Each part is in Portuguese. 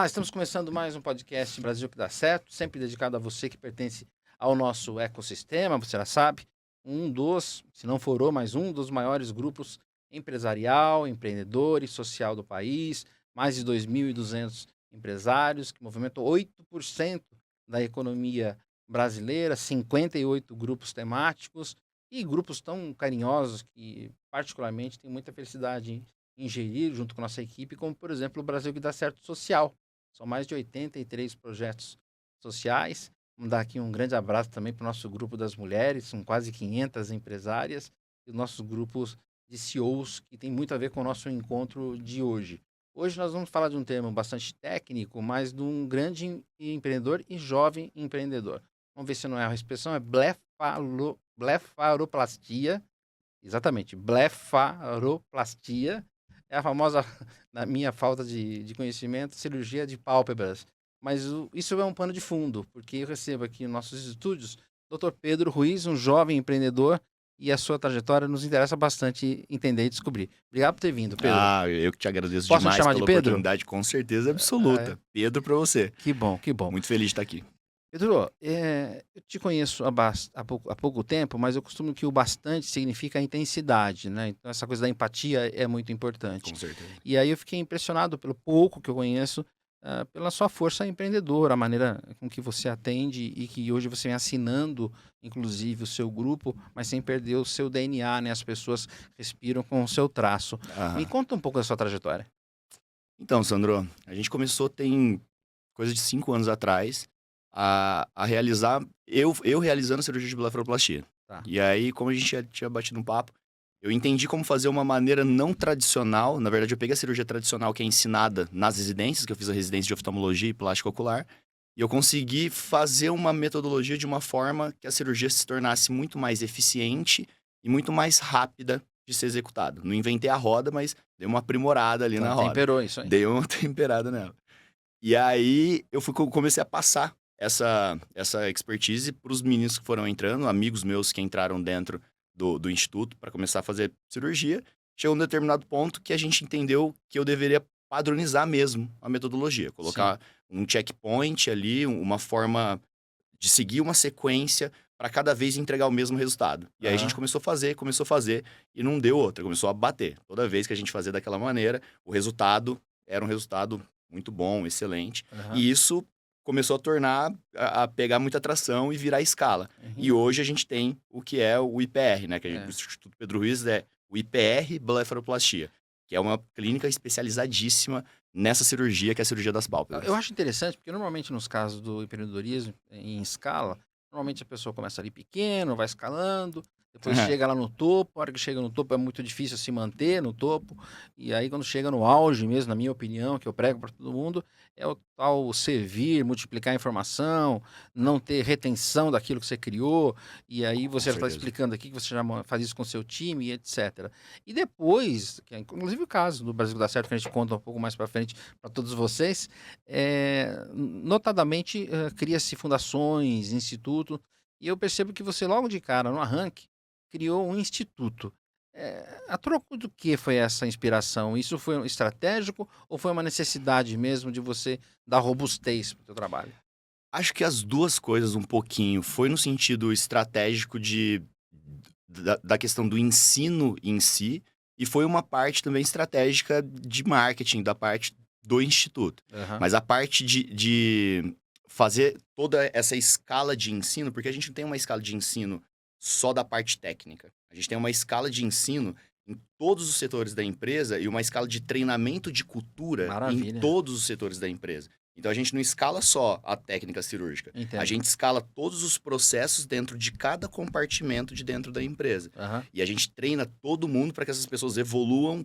estamos começando mais um podcast Brasil que dá certo, sempre dedicado a você que pertence ao nosso ecossistema, você já sabe, se não for o, mas um dos maiores grupos empresarial, empreendedor e social do país, mais de 2.200 empresários, que movimentam 8% da economia brasileira, 58 grupos temáticos e grupos tão carinhosos que, particularmente, tenho muita felicidade em gerir junto com a nossa equipe, como, por exemplo, o Brasil que dá certo social. São mais de 83 projetos sociais. Vamos dar aqui um grande abraço também para o nosso grupo das mulheres, são quase 500 empresárias, e os nossos grupos de CEOs, que tem muito a ver com o nosso encontro de hoje. Hoje nós vamos falar de um tema bastante técnico, mas de um grande empreendedor e jovem empreendedor. Vamos ver se não é a expressão, é blefaroplastia. Exatamente, blefaroplastia. É a famosa, na minha falta de conhecimento, cirurgia de pálpebras. Mas isso é um pano de fundo, porque eu recebo aqui nos nossos estúdios Dr. Pedro Ruiz, um jovem empreendedor, e a sua trajetória nos interessa bastante entender e descobrir. Obrigado por ter vindo, Pedro. Eu que te agradeço Posso te demais chamar pela de Pedro? oportunidade, com certeza absoluta. Pedro pra você. Que bom, que bom. Muito feliz de estar aqui. Pedro, eu te conheço há pouco tempo, mas eu costumo que o bastante significa a intensidade, né? Então essa coisa da empatia é muito importante. Com certeza. E aí eu fiquei impressionado pelo pouco que eu conheço, pela sua força empreendedora, a maneira com que você atende e que hoje você vem assinando, inclusive, o seu grupo, mas sem perder o seu DNA, né? As pessoas respiram com o seu traço. Me conta um pouco da sua trajetória. Então, Sandro, a gente começou tem coisa de 5 anos atrás a realizar, eu realizando a cirurgia de blefaroplastia. Tá. E aí, como a gente já tinha batido um papo, eu entendi como fazer uma maneira não tradicional. Na verdade, eu peguei a cirurgia tradicional que é ensinada nas residências, que eu fiz a residência de oftalmologia e plástica ocular, e eu consegui fazer uma metodologia de uma forma que a cirurgia se tornasse muito mais eficiente e muito mais rápida de ser executada. Não inventei a roda, mas dei uma aprimorada ali na roda. Temperou isso aí. Dei uma temperada nela. E aí, comecei a passar essa expertise para os meninos que foram entrando, amigos meus que entraram dentro do instituto para começar a fazer cirurgia. Chegou um determinado ponto que a gente entendeu que eu deveria padronizar mesmo a metodologia. Colocar um checkpoint ali, uma forma de seguir uma sequência para cada vez entregar o mesmo resultado. E aí a gente começou a fazer e não deu outra. Começou a bater. Toda vez que a gente fazia daquela maneira, o resultado era um resultado muito bom, excelente. E isso começou a tornar, a pegar muita atração e virar escala. E hoje a gente tem o que é o IPR, né? Que o Instituto Pedro Ruiz é o IPR blefaroplastia, que é uma clínica especializadíssima nessa cirurgia, que é a cirurgia das pálpebras. Eu acho interessante, porque normalmente nos casos do empreendedorismo em escala, normalmente a pessoa começa ali pequeno, vai escalando, depois chega lá no topo, a hora que chega no topo é muito difícil se manter no topo, e aí quando chega no auge mesmo, na minha opinião, que eu prego para todo mundo, é o tal servir, multiplicar a informação, não ter retenção daquilo que você criou, e aí você já está explicando aqui que você já faz isso com o seu time, e etc. E depois, que é inclusive o caso do Brasil que dá certo, que a gente conta um pouco mais para frente para todos vocês, notadamente cria-se fundações, instituto, e eu percebo que você logo de cara, no arranque, criou um instituto. A troco do que foi essa inspiração? Isso foi estratégico ou foi uma necessidade mesmo de você dar robustez para o seu trabalho? Acho que as duas coisas um pouquinho. Foi no sentido estratégico da questão do ensino em si, e foi uma parte também estratégica de marketing, da parte do instituto. Mas a parte de fazer toda essa escala de ensino, porque a gente não tem uma escala de ensino só da parte técnica. A gente tem uma escala de ensino em todos os setores da empresa e uma escala de treinamento de cultura em todos os setores da empresa. Então, a gente não escala só a técnica cirúrgica. Entendo. A gente escala todos os processos dentro de cada compartimento de dentro da empresa. E a gente treina todo mundo para que essas pessoas evoluam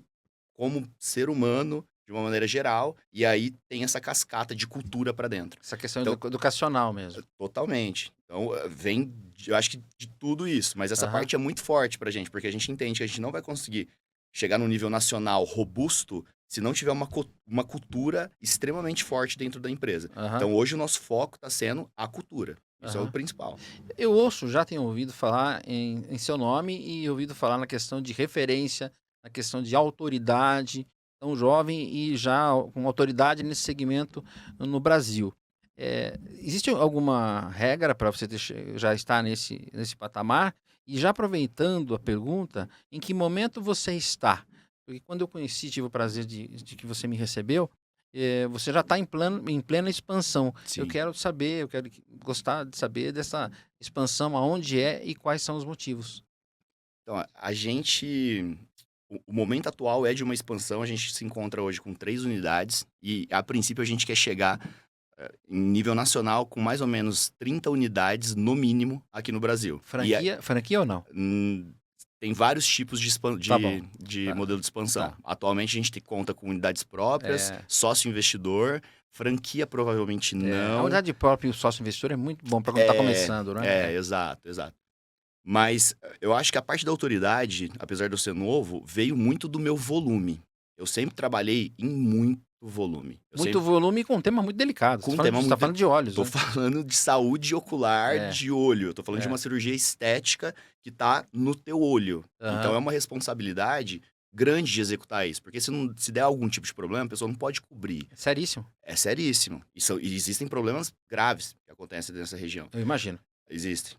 como ser humano de uma maneira geral. E aí tem essa cascata de cultura para dentro. Essa questão educacional mesmo. Totalmente. Então, vem, eu acho que de tudo isso. Mas essa parte é muito forte pra gente, porque a gente entende que a gente não vai conseguir chegar num nível nacional robusto se não tiver uma cultura extremamente forte dentro da empresa. Então, hoje o nosso foco está sendo a cultura. Isso é o principal. Eu já tenho ouvido falar em seu nome e ouvido falar na questão de referência, na questão de autoridade. tão jovem e já com autoridade nesse segmento no Brasil. Existe alguma regra para você já estar nesse patamar? E já aproveitando a pergunta, em que momento você está? Porque quando eu conheci, tive o prazer de que você me recebeu, você já está em plena expansão. Eu Sim. quero saber, gostar de saber dessa expansão, aonde é e quais são os motivos. Então, a gente o momento atual é de uma expansão, a gente se encontra hoje com 3 unidades e, a princípio, a gente quer chegar, em nível nacional com mais ou menos 30 unidades, no mínimo, aqui no Brasil. Franquia ou não? Tem vários tipos Tá bom. de Tá, modelo de expansão. tá. Atualmente, a gente conta com unidades próprias, É, sócio investidor, franquia provavelmente a não. unidade própria e o sócio investidor é muito bom para quando está começando, né? Exato, exato. Mas eu acho que a parte da autoridade, apesar de eu ser novo, veio muito do meu volume. Eu sempre trabalhei em muito volume. Eu Muito sempre volume com um tema muito delicado. com um Você tema está muito falando de olhos, tô né? falando de saúde ocular É, de olho, eu tô falando de é. uma cirurgia estética que tá no teu olho. Então Aham. é uma responsabilidade grande de executar isso, porque se der algum tipo de problema, a pessoa não pode cobrir. É seríssimo, É seríssimo. E existem problemas graves que acontecem nessa região. eu imagino. Existem.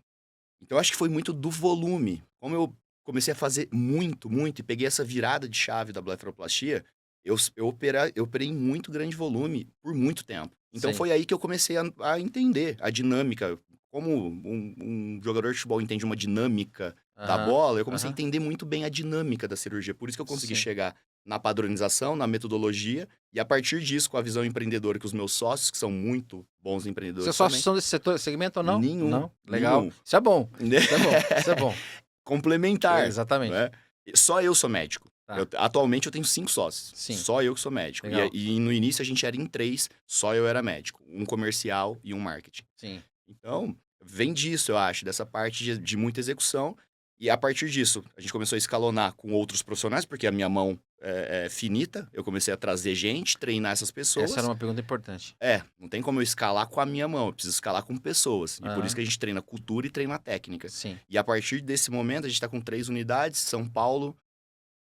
Então, eu acho que foi muito do volume. Como eu comecei a fazer muito, muito, e peguei essa virada de chave da blefaroplastia, eu operei em muito grande volume por muito tempo. Então, Sim. foi aí que eu comecei a entender a dinâmica. Como um jogador de futebol entende uma dinâmica da Aham, bola, eu comecei a aham. entender muito bem a dinâmica da cirurgia. Por isso que eu consegui Sim. chegar na padronização, na metodologia, e a partir disso, com a visão empreendedora que os meus sócios, que são muito bons empreendedores Seus sócios também, são desse segmento ou não? nenhum, Não? Legal. nenhum. Isso é bom. Isso é bom. Isso é bom. Complementar, Exatamente. né. Só eu sou médico. Tá. Atualmente eu tenho 5 sócios, Sim. só eu que sou médico. Legal. E no início a gente era em 3, só eu era médico, um comercial e um marketing. Sim. Então, vem disso, eu acho, dessa parte de muita execução, e a partir disso, a gente começou a escalonar com outros profissionais, porque a minha mão é finita, eu comecei a trazer gente, treinar essas Essa era pessoas. uma pergunta importante. Não tem como eu escalar com a minha mão, eu preciso escalar com pessoas. E por isso Aham. que a gente treina cultura e treina técnica. Sim. E a partir desse momento, a gente está com 3 unidades, São Paulo,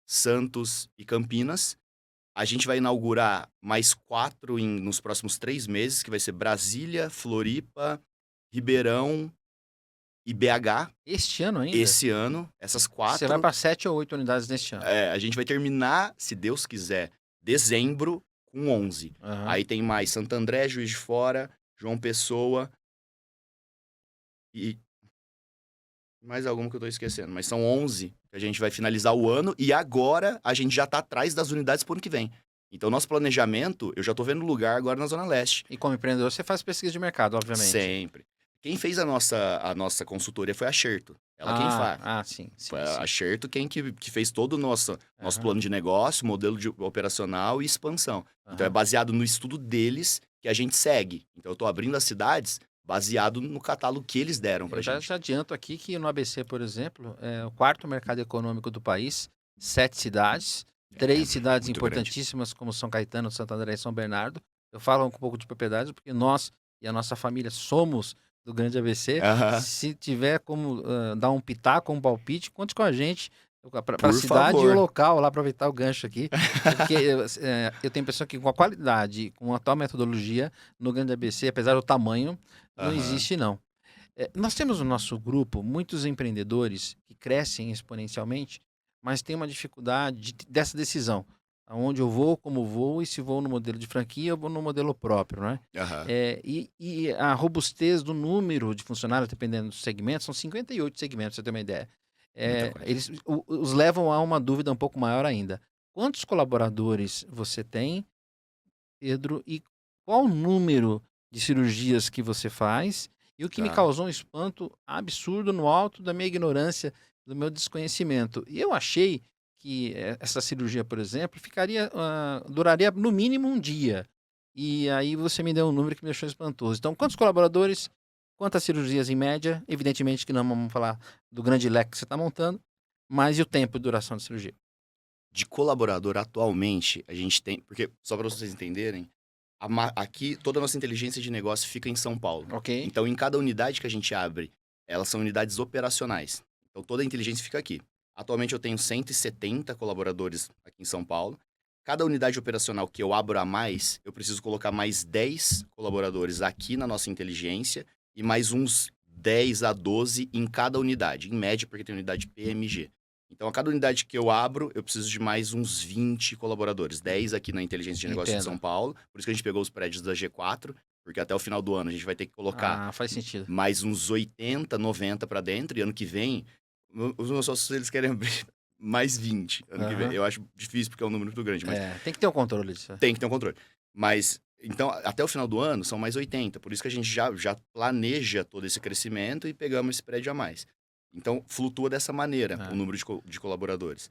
Santos e Campinas. A gente vai inaugurar mais 4 nos próximos 3 meses, que vai ser Brasília, Floripa, Ribeirão e BH, Este ano ainda? esse ano. Essas Você vai 4, para 7 ou 8 unidades neste ano. a gente vai terminar, se Deus quiser, dezembro com 11. Aham. Aí tem mais Santo André, Juiz de Fora, João Pessoa e mais alguma que eu tô esquecendo, mas são 11 que a gente vai finalizar o ano e agora a gente já tá atrás das unidades pro ano que vem. Então, nosso planejamento, eu já tô vendo lugar agora na Zona Leste. E como empreendedor, você faz pesquisa de mercado, obviamente. Sempre. Quem fez a nossa consultoria foi a Xerto. Ela quem faz. Sim, sim, Foi sim. a Xerto que fez todo o nosso Aham, plano de negócio, modelo operacional e expansão. Então, é aham. baseado no estudo deles que a gente segue. Então, eu tô abrindo as cidades baseado no catálogo que eles deram pra Eu já, gente. já adianto aqui que no ABC, por exemplo, é o quarto mercado econômico do país, 7 cidades, 3 cidades muito grande. importantíssimas como São Caetano, Santo André e São Bernardo. Eu falo um pouco de propriedade porque nós e a nossa família somos do Grande ABC. Aham. Se tiver como dar um pitaco, um palpite, conte com a gente para a Por cidade e o favor. local, lá aproveitar o gancho aqui. Porque eu tenho a impressão que com a qualidade, com a atual metodologia, no Grande ABC, apesar do tamanho, não Aham. existe não. Nós temos no nosso grupo muitos empreendedores que crescem exponencialmente, mas tem uma dificuldade dessa decisão. Aonde eu vou, como vou, e se vou no modelo de franquia ou vou no modelo próprio, né? Aham. E a robustez do número de funcionários, dependendo do segmento, são 58 segmentos, pra você ter uma ideia. Muita coisa. Eles os levam a uma dúvida um pouco maior ainda. Quantos colaboradores você tem, Pedro, e qual o número de cirurgias que você faz? E o que me Tá. causou um espanto absurdo no alto da minha ignorância, do meu desconhecimento. E eu achei que essa cirurgia, por exemplo, duraria no mínimo um dia. E aí você me deu um número que me deixou espantoso. Então, quantos colaboradores, quantas cirurgias em média? Evidentemente que não vamos falar do grande leque que você está montando, mas e o tempo de duração de cirurgia? De colaborador, atualmente, a gente tem. Porque, só para vocês entenderem, aqui toda a nossa inteligência de negócio fica em São Paulo. Ok? Então, em cada unidade que a gente abre, elas são unidades operacionais. Então, toda a inteligência fica aqui. Atualmente, eu tenho 170 colaboradores aqui em São Paulo. cada unidade operacional que eu abro a mais, eu preciso colocar mais 10 colaboradores aqui na nossa inteligência e mais uns 10 a 12 em cada unidade, em média, porque tem unidade PMG. Então, a cada unidade que eu abro, eu preciso de mais uns 20 colaboradores. 10 aqui na Inteligência de Negócios de Entendo. São Paulo. Por isso que a gente pegou os prédios da G4, porque até o final do ano a gente vai ter que colocar Faz sentido. mais uns 80, 90 para dentro. E ano que vem, os meus sócios, eles querem abrir mais 20 ano que vem. Aham. Eu acho difícil porque é um número muito grande, mas Tem que ter o controle disso. tem que ter um controle. Mas, então, até o final do ano, são mais 80. Por isso que a gente já planeja todo esse crescimento e pegamos esse prédio a mais. Então, flutua dessa maneira o número de colaboradores.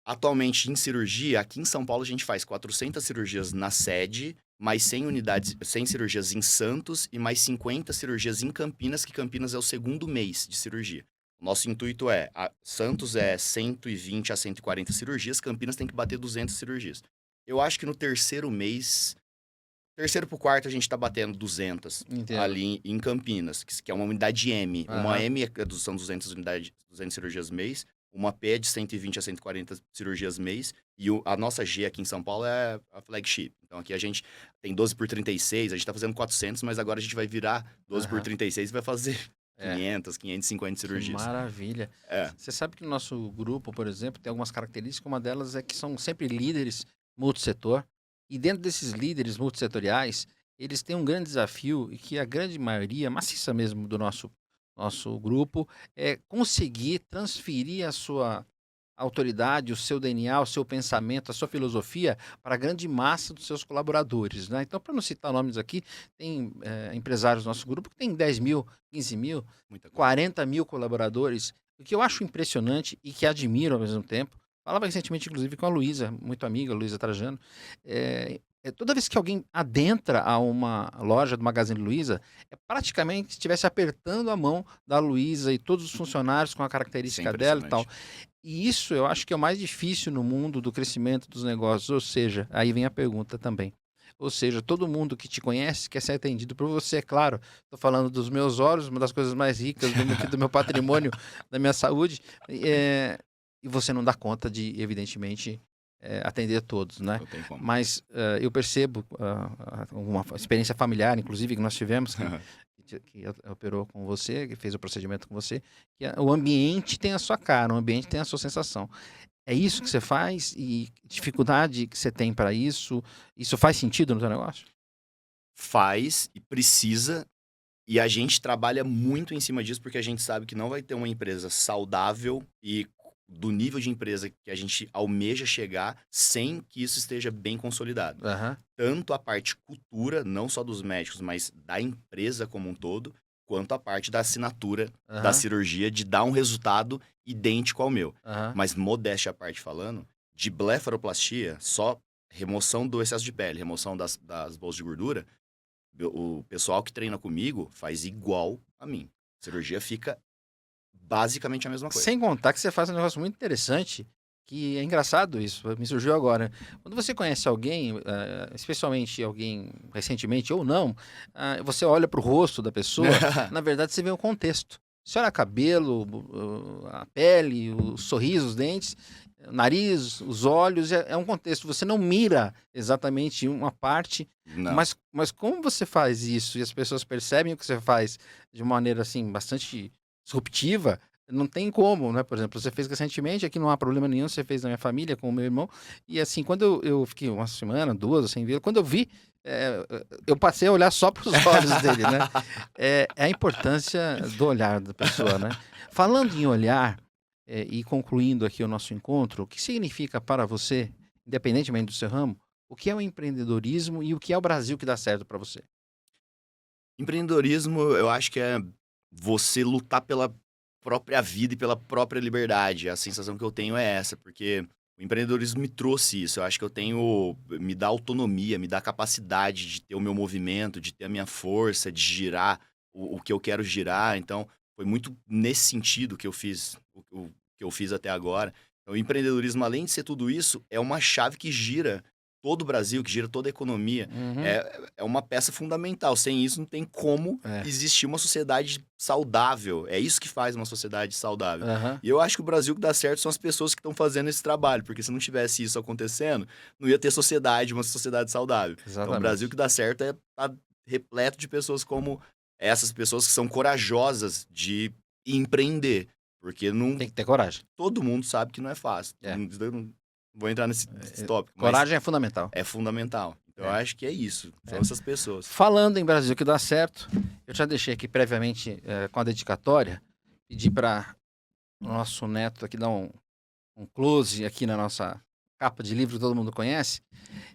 Atualmente, em cirurgia, aqui em São Paulo, a gente faz 400 cirurgias na sede, mais 100 unidades, 100 cirurgias em Santos e mais 50 cirurgias em Campinas, que Campinas é o segundo mês de cirurgia. O nosso intuito Santos é 120 a 140 cirurgias, Campinas tem que bater 200 cirurgias. Eu acho que no terceiro mês, terceiro pro quarto, a gente tá batendo 200 Entendo. ali em Campinas, que é uma unidade M. Uma Aham. M são 200 unidades, 200 cirurgias mês, uma P é de 120 a 140 cirurgias mês, e a nossa G aqui em São Paulo é a flagship. Então aqui a gente tem 12 por 36, a gente tá fazendo 400, mas agora a gente vai virar 12 por Aham. 36 e vai fazer É. 500, 550 Que cirurgias. maravilha. É. Você sabe que no nosso grupo, por exemplo, tem algumas características. Uma delas é que são sempre líderes multissetor. E dentro desses líderes multissetoriais, eles têm um grande desafio e que a grande maioria, maciça mesmo do nosso grupo, é conseguir transferir a sua autoridade, o seu DNA, o seu pensamento, a sua filosofia para a grande massa dos seus colaboradores, né? Então, para não citar nomes aqui, tem empresários do nosso grupo que tem 10 mil, 15 mil, Muita coisa. 40 mil colaboradores, o que eu acho impressionante e que admiro ao mesmo tempo. Falava recentemente, inclusive, com a Luísa, muito amiga, a Luísa Trajano. Toda vez que alguém adentra a uma loja do Magazine Luiza, é praticamente se estivesse apertando a mão da Luísa e todos os funcionários com a Isso é característica dela e tal. impressionante. E isso eu acho que é o mais difícil no mundo do crescimento dos negócios. Ou seja, aí vem a pergunta também. Ou seja, todo mundo que te conhece quer ser atendido por você, é claro. Estou falando dos meus olhos, uma das coisas mais ricas do meu patrimônio, da minha saúde. E você não dá conta de, evidentemente, atender todos, né? Não tem como. Mas eu percebo uma experiência familiar, inclusive, que nós tivemos, que operou com você, que fez o procedimento com você, que o ambiente tem a sua cara, o ambiente tem a sua sensação. É isso que você faz e dificuldade que você tem para isso? Isso faz sentido no seu negócio? Faz e precisa, e a gente trabalha muito em cima disso, porque a gente sabe que não vai ter uma empresa saudável e do nível de empresa que a gente almeja chegar sem que isso esteja bem consolidado. Aham. Tanto a parte cultura, não só dos médicos, mas da empresa como um todo, quanto a parte da assinatura da Aham. cirurgia de dar um resultado idêntico ao meu. Aham. Mas modéstia à parte falando, de blefaroplastia, só remoção do excesso de pele, remoção das bolsas de gordura, o pessoal que treina comigo faz igual a mim. A cirurgia fica basicamente a mesma coisa. Sem contar que você faz um negócio muito interessante, que é engraçado isso, me surgiu agora. Quando você conhece alguém, especialmente alguém recentemente ou não, você olha para o rosto da pessoa, na verdade você vê o contexto. Você olha cabelo, a pele, o sorriso, os dentes, o nariz, os olhos, é um contexto. Você não mira exatamente uma parte, Não. mas como você faz isso e as pessoas percebem o que você faz de uma maneira assim bastante disruptiva, não tem como, né? Por exemplo, você fez recentemente, aqui não há problema nenhum, você fez na minha família com o meu irmão, e assim, quando eu fiquei uma semana, duas, sem ver, quando eu vi, eu passei a olhar só para os olhos dele, né? É a importância do olhar da pessoa, né? Falando em olhar, e concluindo aqui o nosso encontro, o que significa para você, independentemente do seu ramo, o que é o empreendedorismo e o que é o Brasil que dá certo para você? Empreendedorismo, eu acho que é você lutar pela própria vida e pela própria liberdade. A sensação que eu tenho é essa, porque o empreendedorismo me trouxe isso. Eu acho que me dá autonomia, me dá capacidade de ter o meu movimento, de ter a minha força, de girar o que eu quero girar. Então, foi muito nesse sentido que eu fiz o que eu fiz até agora. Então, o empreendedorismo, além de ser tudo isso, é uma chave que gira todo o Brasil, que gira toda a economia, é uma peça fundamental. Sem isso, não tem como existir uma sociedade saudável. É isso que faz uma sociedade saudável. E eu acho que o Brasil que dá certo são as pessoas que estão fazendo esse trabalho, porque se não tivesse isso acontecendo, não ia ter uma sociedade saudável. Exatamente. Então, o Brasil que dá certo tá repleto de pessoas como essas pessoas que são corajosas de empreender. Porque não... Tem que ter coragem. Todo mundo sabe que não é fácil. Não vou entrar nesse tópico. Coragem é fundamental. É fundamental. Então, eu acho que é isso. São essas pessoas. Falando em Brasil que dá certo, eu já deixei aqui previamente com a dedicatória, pedi para o nosso neto aqui dar um close aqui na nossa capa de livro que todo mundo conhece.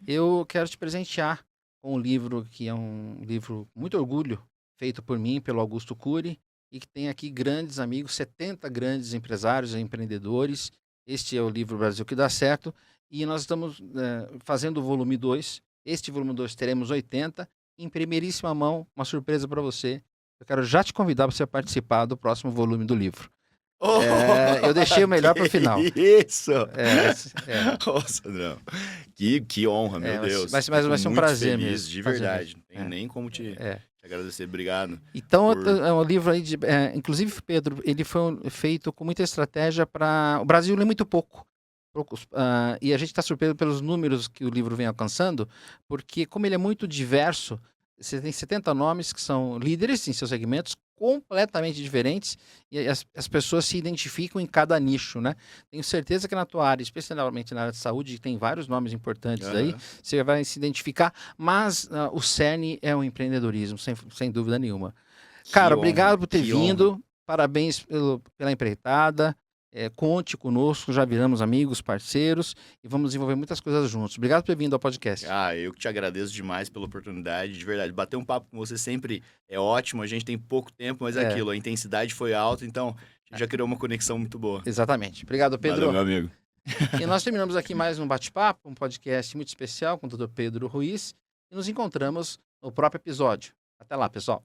Eu quero te presentear com um livro que é um livro com muito orgulho, feito por mim, pelo Augusto Cury, e que tem aqui grandes amigos, 70 grandes empresários e empreendedores. Este é o livro Brasil que dá certo, e nós estamos fazendo o volume 2. Este volume 2 teremos 80. Em primeiríssima mão, uma surpresa para você. Eu quero já te convidar para você participar do próximo volume do livro. Eu deixei o melhor para o final. Isso! Nossa, não. Que honra, meu Deus. Mas vai ser um prazer feliz, mesmo. De verdade. Não tem nem como te agradecer. Obrigado. Então, é um livro aí, inclusive, Pedro, ele foi feito com muita estratégia para... O Brasil lê muito pouco. E a gente está surpreso pelos números que o livro vem alcançando, porque como ele é muito diverso, você tem 70 nomes que são líderes em seus segmentos, completamente diferentes, e as pessoas se identificam em cada nicho, né? Tenho certeza que na tua área, especialmente na área de saúde, tem vários nomes importantes aí, você vai se identificar, mas o cerne é o empreendedorismo, sem dúvida nenhuma. Cara, obrigado por ter vindo, parabéns pela empreitada, conte conosco, já viramos amigos, parceiros, e vamos desenvolver muitas coisas juntos. Obrigado por ter vindo ao podcast. Eu que te agradeço demais pela oportunidade, de verdade. Bater um papo com você sempre é ótimo, a gente tem pouco tempo, mas é aquilo, a intensidade foi alta, então a gente já criou uma conexão muito boa. Exatamente. Obrigado, Pedro. Valeu, meu amigo. E nós terminamos aqui mais um bate-papo, um podcast muito especial com o Dr. Pedro Ruiz, e nos encontramos no próprio episódio. Até lá, pessoal.